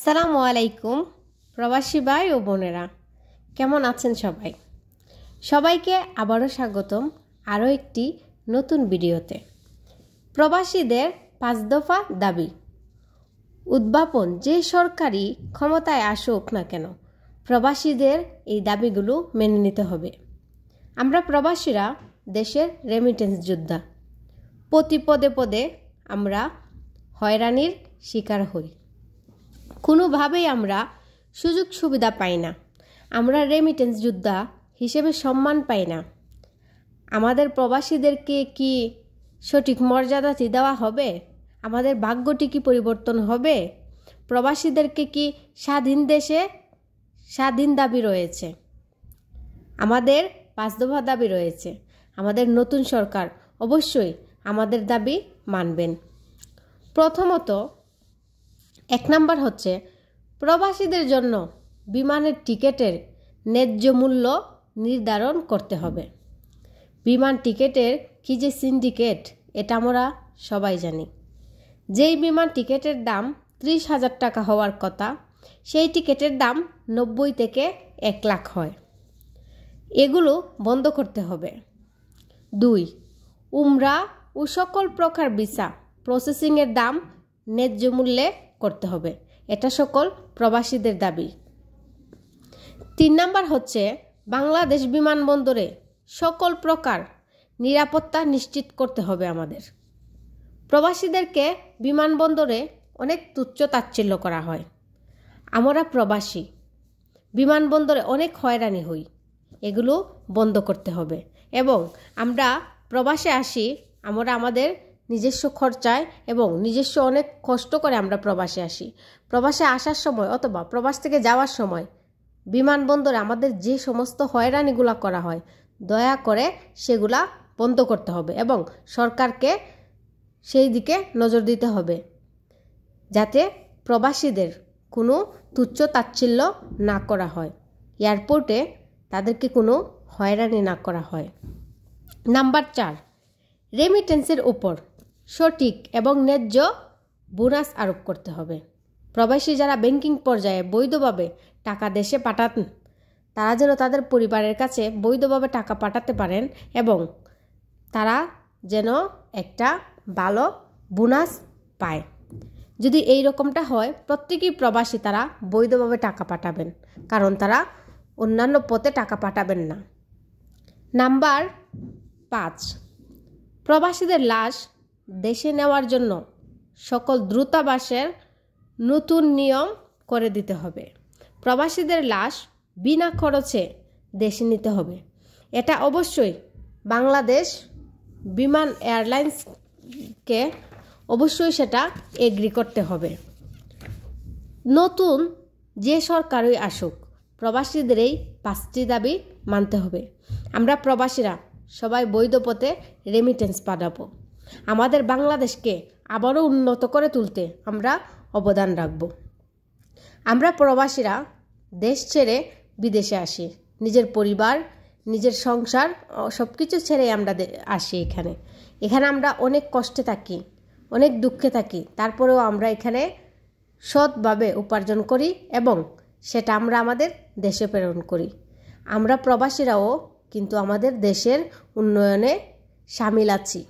আসসালামু আলাইকুম প্রবাসী ভাই ও বোনেরা, কেমন আছেন সবাই? সবাইকে আবারও স্বাগতম আরও একটি নতুন ভিডিওতে। প্রবাসীদের 5 দফা দাবি উদ্ভাবন যে সরকারি ক্ষমতায় আসুক না কেন, প্রবাসীদের এই দাবিগুলো মেনে নিতে হবে। আমরা প্রবাসীরা দেশের রেমিটেন্স যোদ্ধা। প্রতি পদে পদে আমরা হয়রানির শিকার হই। কোনোভাবেই আমরা সুযোগ সুবিধা পাই না। আমরা রেমিটেন্স যোদ্ধা হিসেবে সম্মান পাই না। আমাদের প্রবাসীদেরকে কি সঠিক মর্যাদাটি দেওয়া হবে? আমাদের ভাগ্যটি কি পরিবর্তন হবে? প্রবাসীদেরকে কি স্বাধীন দেশে স্বাধীন দাবি রয়েছে? আমাদের 5 দফা দাবি রয়েছে। আমাদের নতুন সরকার অবশ্যই আমাদের দাবি মানবেন। প্রথমত 1 নম্বর হচ্ছে প্রবাসীদের জন্য বিমানের টিকিটের ন্যায্য মূল্য নির্ধারণ করতে হবে। বিমান টিকিটের কি যে সিন্ডিকেট, এটা আমরা সবাই জানি। যেই বিমান টিকিটের দাম 30,000 টাকা হওয়ার কথা, সেই টিকিটের দাম 90 থেকে 1 লাখ হয়। এগুলো বন্ধ করতে হবে। 2, উমরা ও সকল প্রকার ভিসা প্রসেসিংয়ের দাম ন্যায্য মূল্যে করতে হবে। এটা সকল প্রবাসীদের দাবি। 3 নম্বর হচ্ছে বাংলাদেশ বিমানবন্দরে সকল প্রকার নিরাপত্তা নিশ্চিত করতে হবে আমাদের। প্রবাসীদেরকে বিমানবন্দরে অনেক তুচ্ছ তাচ্ছিল্য করা হয়। আমরা প্রবাসী, বিমানবন্দরে অনেক হয়রানি হই। এগুলো বন্ধ করতে হবে। এবং আমরা প্রবাসে আসি, আমরা আমাদের নিজস্ব খরচায় এবং নিজস্ব অনেক কষ্ট করে আমরা প্রবাসে আসি। প্রবাসে আসার সময় অথবা প্রবাস থেকে যাওয়ার সময় বিমানবন্দরে আমাদের যে সমস্ত হয়রানিগুলো করা হয়, দয়া করে সেগুলা বন্ধ করতে হবে এবং সরকারকে সেই দিকে নজর দিতে হবে, যাতে প্রবাসীদের কোনো তুচ্ছ তাচ্ছিল্য না করা হয়, এয়ারপোর্টে তাদেরকে কোনো হয়রানি না করা হয়। নাম্বার 4, রেমিটেন্সের উপর সঠিক এবং ন্যায্য বোনাস আরোপ করতে হবে। প্রবাসী যারা ব্যাংকিং পর্যায়ে বৈধভাবে টাকা দেশে পাঠান, তারা যেন তাদের পরিবারের কাছে বৈধভাবে টাকা পাঠাতে পারেন এবং তারা যেন একটা ভালো বোনাস পায়। যদি এই রকমটা হয়, প্রত্যেকেই প্রবাসী তারা বৈধভাবে টাকা পাঠাবেন, কারণ তারা অন্যান্য পথে টাকা পাঠাবেন না। নাম্বার 5, প্রবাসীদের লাশ দেশে নেওয়ার জন্য সকল দূতাবাসের নতুন নিয়ম করে দিতে হবে। প্রবাসীদের লাশ বিনা খরচে দেশে নিতে হবে। এটা অবশ্যই বাংলাদেশ বিমান এয়ারলাইন্সকে অবশ্যই সেটা এগ্রি করতে হবে। নতুন যে সরকারই আসুক, প্রবাসীদের এই 5টি দাবি মানতে হবে। আমরা প্রবাসীরা সবাই বৈধ পথে রেমিটেন্স পাঠাবো। আমাদের বাংলাদেশকে আবারও উন্নত করে তুলতে আমরা অবদান রাখব। আমরা প্রবাসীরা দেশ ছেড়ে বিদেশে আসি, নিজের পরিবার, নিজের সংসার সব কিছু ছেড়ে আমরা আসি এখানে আমরা অনেক কষ্টে থাকি, অনেক দুঃখে থাকি। তারপরেও আমরা এখানে সৎভাবে উপার্জন করি এবং সেটা আমরা আমাদের দেশে প্রেরণ করি। আমরা প্রবাসীরাও কিন্তু আমাদের দেশের উন্নয়নে শামিল আছি।